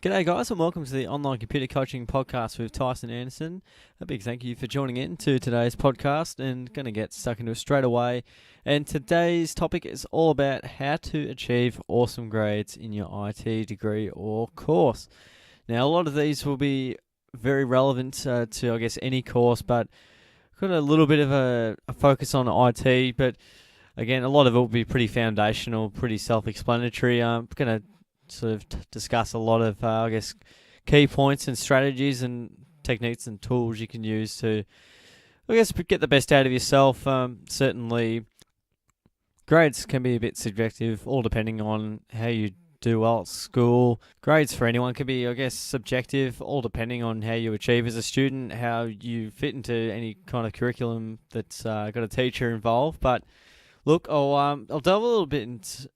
G'day guys and welcome to the Online Computer Coaching Podcast with Tyson Anderson. A big thank you for joining in to today's podcast and going to get stuck into it straight away. And today's topic is all about how to achieve awesome grades in your IT degree or course. Now a lot of these will be very relevant to I guess any course, but got a little bit of a focus on IT, but again a lot of it will be pretty foundational, pretty self-explanatory. I'm going to sort of discuss a lot of, key points and strategies and techniques and tools you can use to, get the best out of yourself. Certainly, grades can be a bit subjective, all depending on how you do well at school. Grades for anyone can be, subjective, all depending on how you achieve as a student, how you fit into any kind of curriculum that's got a teacher involved. But look, I'll delve a little bit into,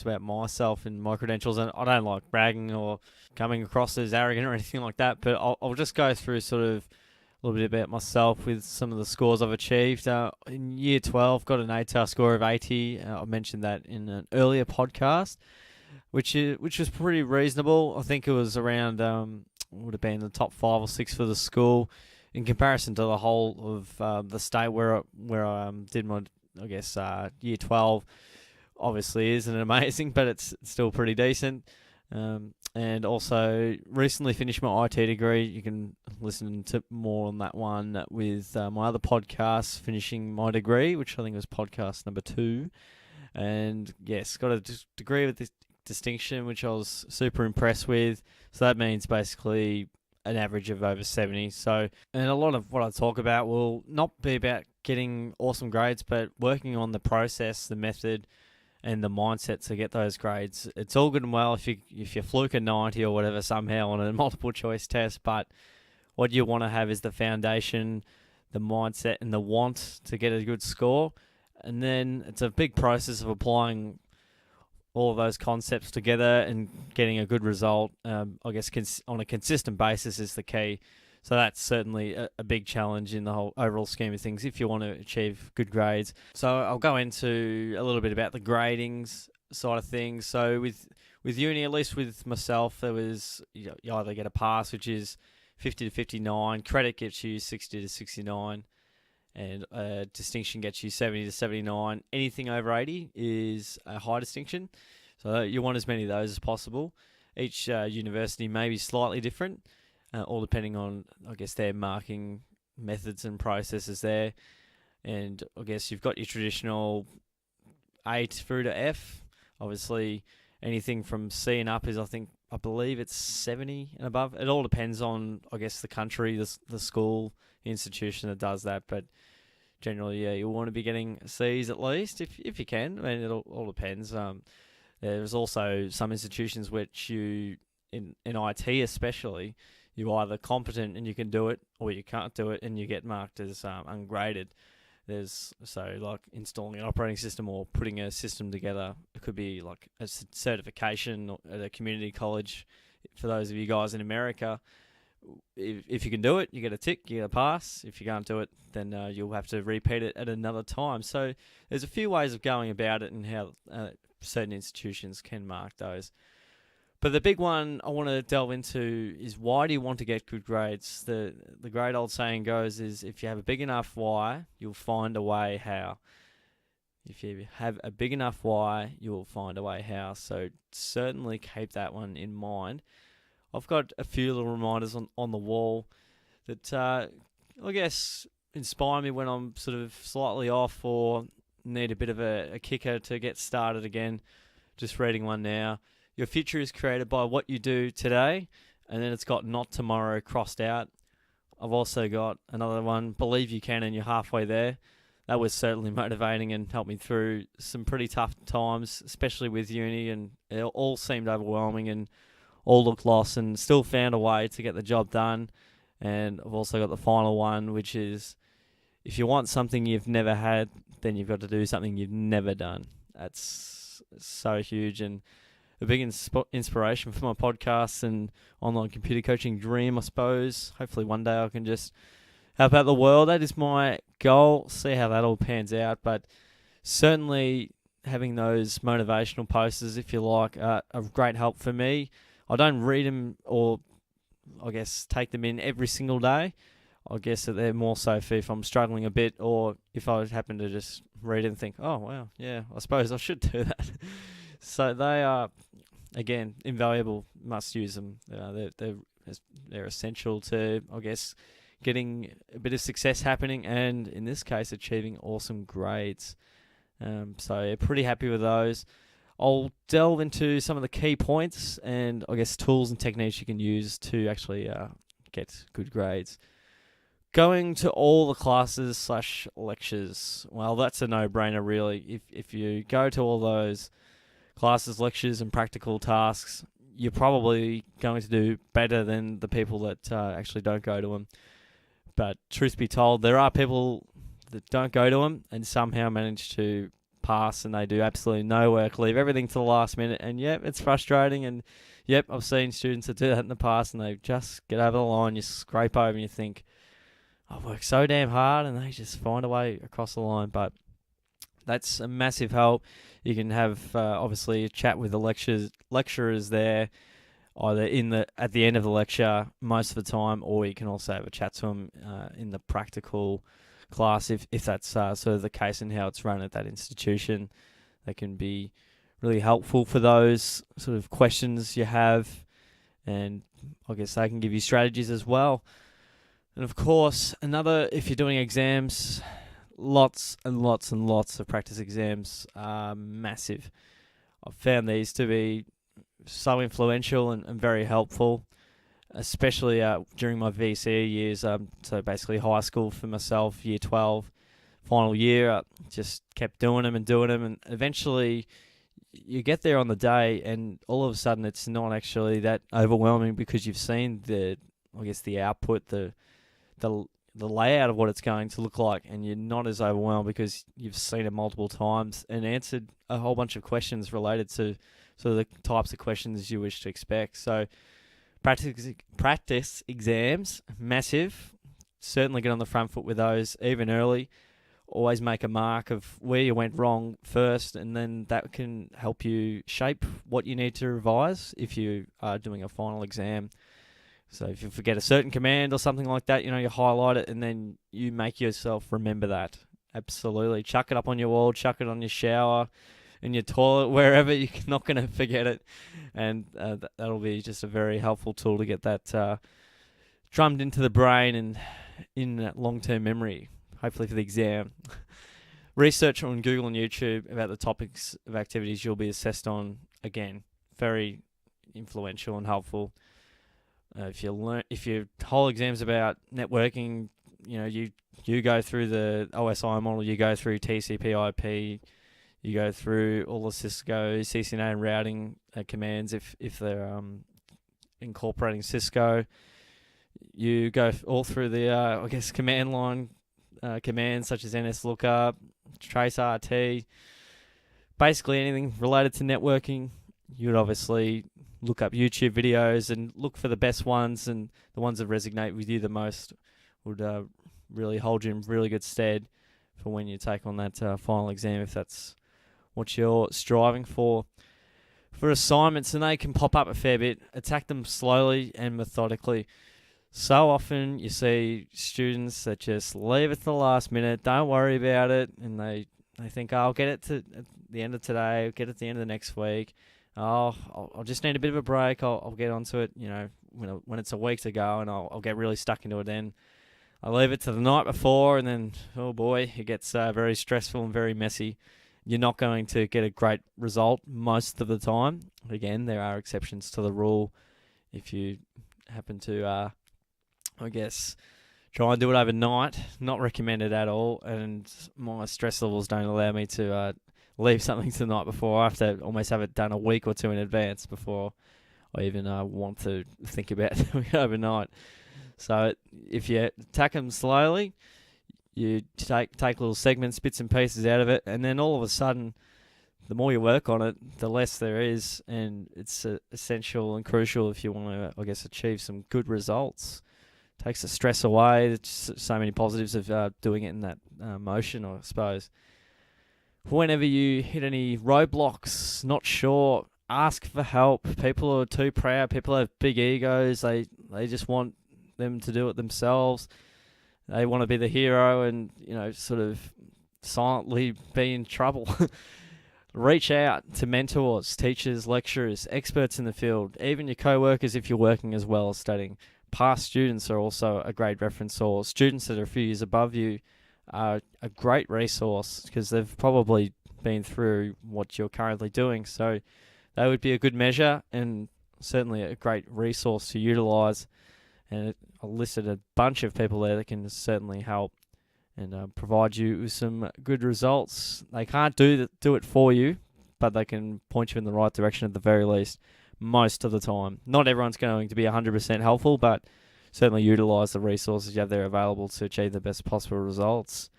about myself and my credentials, and I don't like bragging or coming across as arrogant or anything like that, but I'll just go through sort of a little bit about myself with some of the scores I've achieved. In year 12, got an ATAR score of 80. I mentioned that in an earlier podcast, which was pretty reasonable. I think it was around, would have been the top 5 or 6 for the school in comparison to the whole of the state where I did my year 12 obviously isn't amazing, but it's still pretty decent. And also recently finished my IT degree. You can listen to more on that one with my other podcast, Finishing My Degree, which I think was podcast number 2. And yes, got a degree with distinction, which I was super impressed with. So that means basically an average of over 70. So, and a lot of what I talk about will not be about getting awesome grades, but working on the process, the method, and the mindset to get those grades. It's all good and well if you fluke a 90 or whatever somehow on a multiple choice test, but what you want to have is the foundation, the mindset, and the want to get a good score. And then it's a big process of applying all of those concepts together and getting a good result. On a consistent basis is the key. So that's certainly a big challenge in the whole overall scheme of things if you want to achieve good grades. So I'll go into a little bit about the gradings side of things. So with uni, at least with myself, there was you either get a pass, which is 50 to 59, credit gets you 60 to 69, and distinction gets you 70 to 79. Anything over 80 is a high distinction. So you want as many of those as possible. Each university may be slightly different, all depending on, their marking methods and processes there. And I guess you've got your traditional 8 through to F. Obviously, anything from C and up is, I believe it's 70 and above. It all depends on, the country, the school, the institution that does that. But generally, yeah, you'll want to be getting C's at least, if you can. I mean, it all depends. There's also some institutions which in IT especially, you're either competent and you can do it, or you can't do it and you get marked as ungraded. Like installing an operating system or putting a system together. It could be like a certification at a community college. For those of you guys in America, if you can do it, you get a tick, you get a pass. If you can't do it, then you'll have to repeat it at another time. So there's a few ways of going about it and how certain institutions can mark those. But the big one I want to delve into is, why do you want to get good grades? The great old saying goes is, if you have a big enough why, you'll find a way how. If you have a big enough why, you'll find a way how. So certainly keep that one in mind. I've got a few little reminders on the wall that inspire me when I'm sort of slightly off or need a bit of a kicker to get started again. Just reading one now. Your future is created by what you do today, and then it's got not tomorrow crossed out. I've also got another one, believe you can and you're halfway there. That was certainly motivating and helped me through some pretty tough times, especially with uni, and it all seemed overwhelming and all looked lost, and still found a way to get the job done. And I've also got the final one, which is, if you want something you've never had, then you've got to do something you've never done. That's so huge and a big inspiration for my podcasts and online computer coaching dream, I suppose. Hopefully one day I can just help out the world. That is my goal. See how that all pans out. But certainly having those motivational posters, if you like, are of great help for me. I don't read them or I guess take them in every single day. I guess that they're more so for if I'm struggling a bit, or if I happen to just read it and think, oh wow, yeah, I suppose I should do that. So they are, again, invaluable. Must use them. They're essential to, I guess, getting a bit of success happening, and in this case, achieving awesome grades. So yeah, pretty happy with those. I'll delve into some of the key points and I guess tools and techniques you can use to actually get good grades. Going to all the classes / lectures, well, that's a no-brainer really. If you go to all those classes, lectures, and practical tasks, you're probably going to do better than the people that actually don't go to them. But truth be told, there are people that don't go to them and somehow manage to pass, and they do absolutely no work, leave everything to the last minute, and yep, it's frustrating. And yep, I've seen students that do that in the past, and they just get over the line, you scrape over, and you think, I've worked so damn hard, and they just find a way across the line. But that's a massive help. You can have obviously a chat with the lecturers there, either at the end of the lecture most of the time, or you can also have a chat to them in the practical class if that's sort of the case and how it's run at that institution. That can be really helpful for those sort of questions you have, and I guess they can give you strategies as well. And of course, if you're doing exams, lots and lots and lots of practice exams are massive. I've found these to be so influential and very helpful, especially during my VCE years. So basically high school for myself, year 12, final year, just kept doing them, and eventually you get there on the day, and all of a sudden it's not actually that overwhelming because you've seen the output, the layout of what it's going to look like, and you're not as overwhelmed because you've seen it multiple times and answered a whole bunch of questions related to sort of the types of questions you wish to expect. So practice exams, massive. Certainly get on the front foot with those, even early. Always make a mark of where you went wrong first, and then that can help you shape what you need to revise if you are doing a final exam. So if you forget a certain command or something like that, you highlight it and then you make yourself remember that. Absolutely. Chuck it up on your wall, chuck it on your shower, in your toilet, wherever. You're not going to forget it. And that'll be just a very helpful tool to get that drummed into the brain and in that long-term memory, hopefully for the exam. Research on Google and YouTube about the topics of activities you'll be assessed on. Again, very influential and helpful. If your whole exam's about networking, you go through the OSI model, you go through TCP/IP, you go through all the Cisco, CCNA, and routing commands if they're incorporating Cisco. You go all through the command line commands such as NSLOOKUP, traceRT, basically anything related to networking. You would obviously look up YouTube videos and look for the best ones, and the ones that resonate with you the most would really hold you in really good stead for when you take on that final exam, if that's what you're striving for. For assignments, and they can pop up a fair bit, attack them slowly and methodically. So often you see students that just leave it to the last minute, don't worry about it, and they think, I'll get it at the end of today, I'll get it at the end of the next week. I'll just need a bit of a break. I'll get onto it, when it's a week to go, and I'll get really stuck into it then. I leave it to the night before, and then, oh boy, it gets very stressful and very messy. You're not going to get a great result most of the time. Again, there are exceptions to the rule. If you happen to, try and do it overnight, not recommended at all, and my stress levels don't allow me to leave something to the night before. I have to almost have it done a week or two in advance before I even want to think about doing it overnight. So if you attack them slowly, you take little segments, bits and pieces out of it, and then all of a sudden, the more you work on it, the less there is, and it's essential and crucial if you want to, achieve some good results. Takes the stress away. There's so many positives of doing it in that motion, I suppose. Whenever you hit any roadblocks, not sure, ask for help. People are too proud. People have big egos. They just want them to do it themselves. They want to be the hero and, sort of silently be in trouble. Reach out to mentors, teachers, lecturers, experts in the field, even your co-workers if you're working as well as studying. Past students are also a great reference source. Students that are a few years above you are a great resource because they've probably been through what you're currently doing. So they would be a good measure and certainly a great resource to utilise. And I listed a bunch of people there that can certainly help and provide you with some good results. They can't do it for you, but they can point you in the right direction at the very least most of the time. Not everyone's going to be 100% helpful, but certainly utilise the resources you have there available to achieve the best possible results.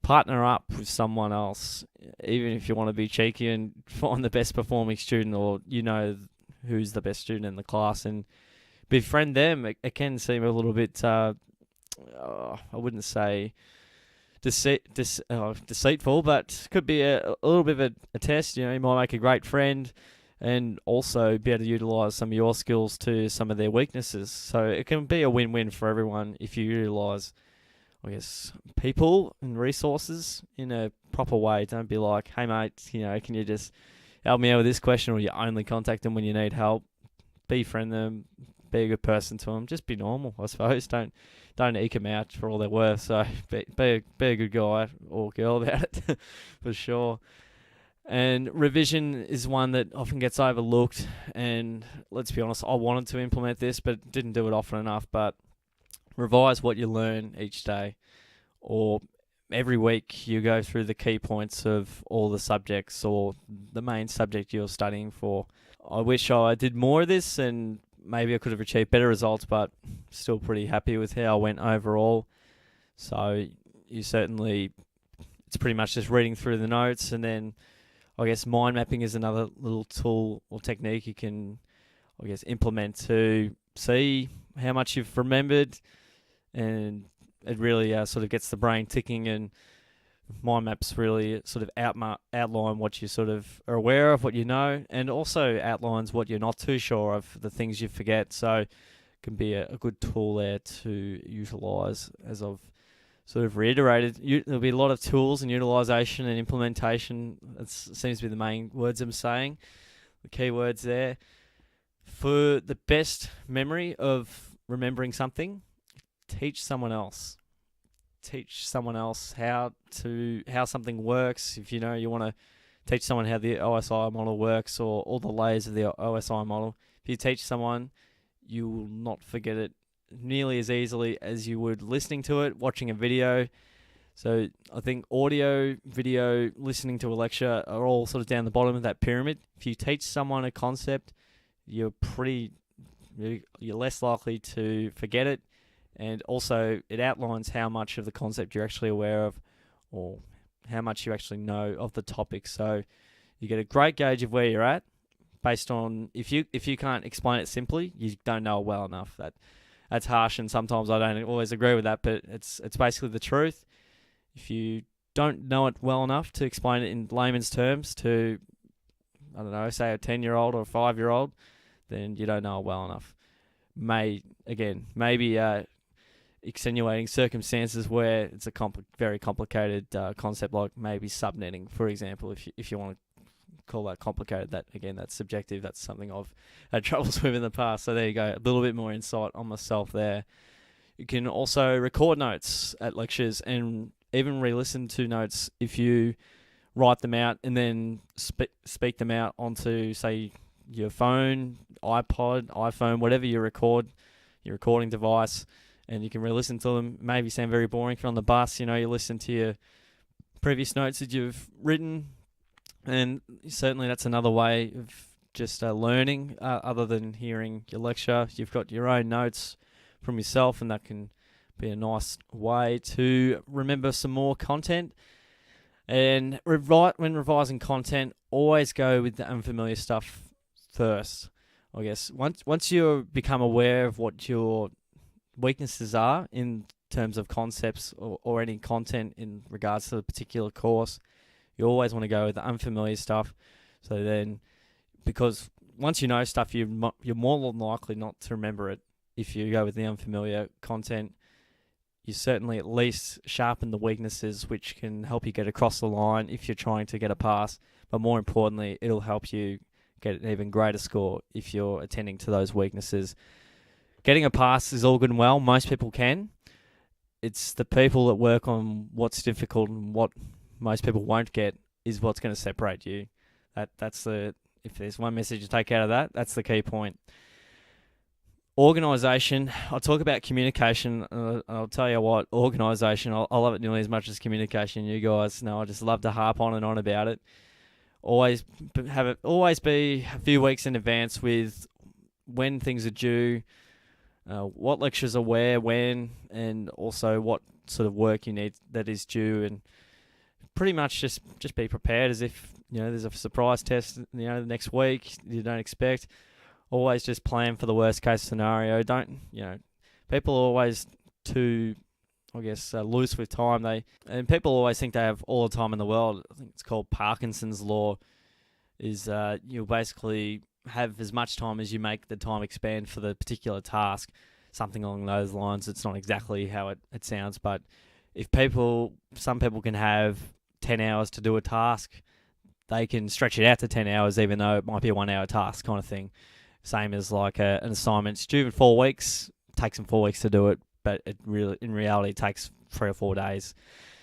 Partner up with someone else, even if you want to be cheeky and find the best performing student or who's the best student in the class and befriend them. It can seem a little bit, I wouldn't say deceitful, but could be a little bit of a test. You might make a great friend and also be able to utilise some of your skills to some of their weaknesses. So it can be a win-win for everyone if you utilise, people and resources in a proper way. Don't be like, hey mate, can you just help me out with this question, or you only contact them when you need help. Befriend them, be a good person to them. Just be normal, I suppose. Don't eke them out for all they're worth. So be a good guy or girl about it, for sure. And revision is one that often gets overlooked. And let's be honest, I wanted to implement this, but didn't do it often enough. But revise what you learn each day, or every week you go through the key points of all the subjects or the main subject you're studying for. I wish I did more of this and maybe I could have achieved better results, but still pretty happy with how I went overall. So it's pretty much just reading through the notes, and then I guess mind mapping is another little tool or technique you can, implement to see how much you've remembered, and it really sort of gets the brain ticking. And mind maps really sort of outline what you sort of are aware of, what you know, and also outlines what you're not too sure of, the things you forget. So it can be a good tool there to utilise. As I've sort of reiterated, there'll be a lot of tools and utilisation and implementation. It seems to be the main words I'm saying, the key words there. For the best memory of remembering something, teach someone else. Teach someone else how something works. If you want to teach someone how the OSI model works or all the layers of the OSI model, if you teach someone, you will not forget it nearly as easily as you would listening to it, watching a video. So I think audio, video, listening to a lecture are all sort of down the bottom of that pyramid. If you teach someone a concept, you're less likely to forget it. And also, it outlines how much of the concept you're actually aware of, or how much you actually know of the topic. So you get a great gauge of where you're at, based on if you can't explain it simply, you don't know it well enough. That's harsh, and sometimes I don't always agree with that, but it's basically the truth. If you don't know it well enough to explain it in layman's terms to, I don't know, say a 10-year-old or a 5-year-old, then you don't know it well enough. Maybe extenuating circumstances where it's a very complicated concept, like maybe subnetting, for example. If you want to call that complicated, that's subjective. That's something I've had troubles with in the past. So there you go, a little bit more insight on myself there. You can also record notes at lectures and even re-listen to notes if you write them out and then speak them out onto, say, your phone, iPod, iPhone, whatever your recording device. And you can re-listen to them. Maybe sound very boring if you're on the bus. You listen to your previous notes that you've written. And certainly that's another way of just learning, other than hearing your lecture. You've got your own notes from yourself, and that can be a nice way to remember some more content. And when revising content, always go with the unfamiliar stuff first. I guess once you become aware of what your weaknesses are in terms of concepts or any content in regards to a particular course, you always want to go with the unfamiliar stuff. So then because once you know stuff, you're more than likely not to remember it. If you go with the unfamiliar content, you certainly at least sharpen the weaknesses, which can help you get across the line if you're trying to get a pass. But more importantly, it'll help you get an even greater score if you're attending to those weaknesses. Getting a pass is all good and well. Most people can. It's the people that work on what's difficult and what most people won't get is what's going to separate you. That's the, if there's one message to take out of that, that's the key point. Organisation. I'll talk about communication. I'll tell you what, organisation, I love it nearly as much as communication. You guys know I just love to harp on and on about it. Always be a few weeks in advance with when things are due, what lectures are where, when, and also what sort of work you need that is due, and pretty much just be prepared as if there's a surprise test the next week you don't expect. Always just plan for the worst case scenario. Don't people are always too, I guess, loose with time. People always think they have all the time in the world. I think it's called Parkinson's law. Is you'll basically have as much time as you make the time expand for the particular task. Something along those lines. It's not exactly how it sounds, but some people can have 10 hours to do a task. They can stretch it out to 10 hours, even though it might be a 1 hour task kind of thing. Same as like an assignment. It's due in 4 weeks. Takes them 4 weeks to do it, but it really, in reality, takes 3 or 4 days.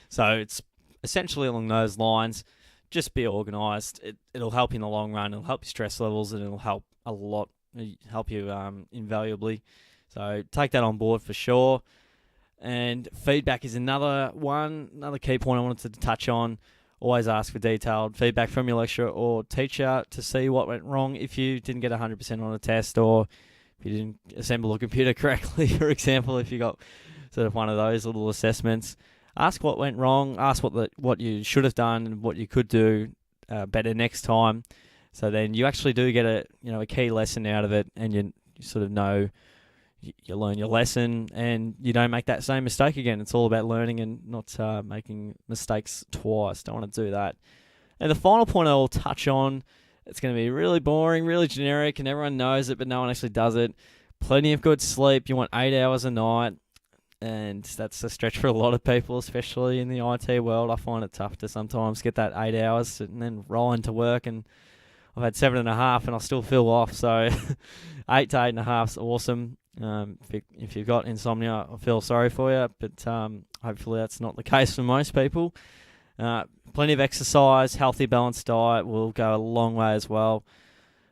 So it's essentially along those lines. Just be organised. It'll help you in the long run. It'll help your stress levels, and it'll help a lot. Help you invaluably. So take that on board for sure. And feedback is another key point I wanted to touch on. Always ask for detailed feedback from your lecturer or teacher to see what went wrong if you didn't get 100% on a test, or if you didn't assemble a computer correctly, for example, if you got sort of one of those little assessments. Ask what went wrong, ask what you should have done and what you could do better next time. So then you actually do get a key lesson out of it, and you sort of know, you learn your lesson and you don't make that same mistake again. It's all about learning and not making mistakes twice. Don't want to do that. And the final point I'll touch on, it's going to be really boring, really generic, and everyone knows it, but no one actually does it. Plenty of good sleep. You want 8 hours a night, and that's a stretch for a lot of people, especially in the IT world. I find it tough to sometimes get that 8 hours and then roll into work, and I've had 7.5 and I still feel off. So 8 to 8.5 is awesome. If you've got insomnia, I feel sorry for you, but hopefully that's not the case for most people. Plenty of exercise, healthy, balanced diet will go a long way as well.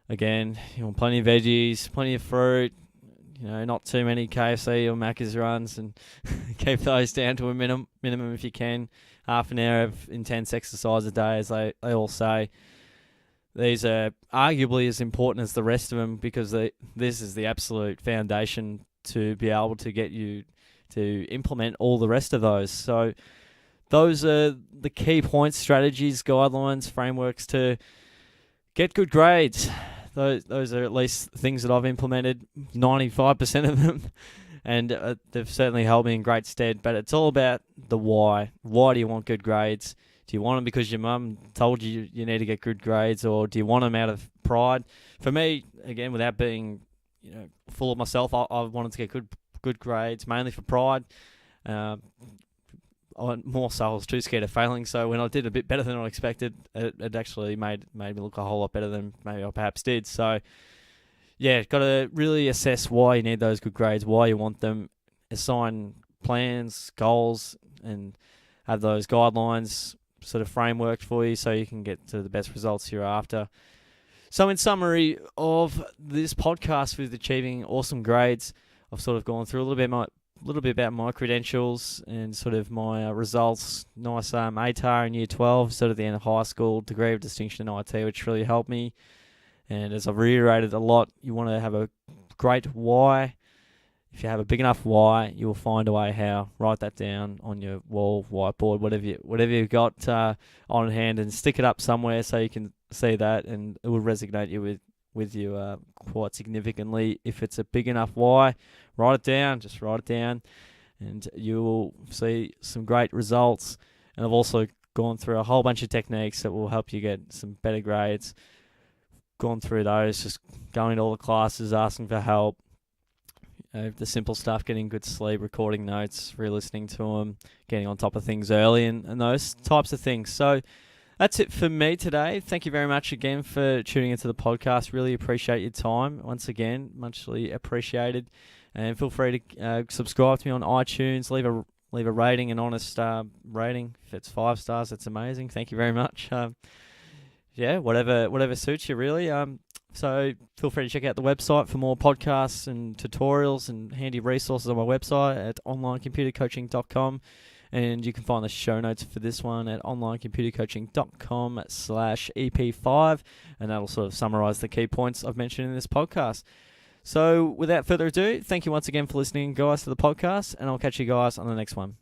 Again, you want plenty of veggies, plenty of fruit, not too many KFC or Macca's runs, and keep those down to a minimum if you can. Half an hour of intense exercise a day, as they all say. These are arguably as important as the rest of them, because this is the absolute foundation to be able to get you to implement all the rest of those. So those are the key points, strategies, guidelines, frameworks to get good grades. Those are at least things that I've implemented, 95% of them, and they've certainly held me in great stead. But it's all about the why. Why do you want good grades? Do you want them because your mum told you you need to get good grades, or do you want them out of pride? For me, again, without being full of myself, I wanted to get good grades, mainly for pride. More so, I was too scared of failing. So when I did a bit better than I expected, it actually made me look a whole lot better than maybe I perhaps did. So yeah, got to really assess why you need those good grades, why you want them, assign plans, goals, and have those guidelines sort of framework for you so you can get to the best results you're after. So in summary of this podcast with achieving awesome grades, I've sort of gone through a little bit about my credentials and sort of my results. Nice ATAR in Year 12, sort of the end of high school, degree of distinction in IT, which really helped me. And as I've reiterated a lot, you want to have a great why. If you have a big enough why, you will find a way how. Write that down on your wall, whiteboard, whatever you've got on hand, and stick it up somewhere so you can see that, and it will resonate with you quite significantly. If it's a big enough why, write it down. Just write it down, and you will see some great results. And I've also gone through a whole bunch of techniques that will help you get some better grades. gone through those, just going to all the classes, asking for help. The simple stuff, getting good sleep, recording notes, re-listening to them, getting on top of things early, and those types of things. So that's it for me today. Thank you very much again for tuning into the podcast. Really appreciate your time. Once again, muchly appreciated. And feel free to subscribe to me on iTunes. Leave a rating, an honest rating. If it's 5 stars, that's amazing. Thank you very much. Whatever suits you, really. So feel free to check out the website for more podcasts and tutorials and handy resources on my website at onlinecomputercoaching.com. And you can find the show notes for this one at onlinecomputercoaching.com/EP5. And that'll sort of summarize the key points I've mentioned in this podcast. So without further ado, thank you once again for listening, guys, to the podcast. And I'll catch you guys on the next one.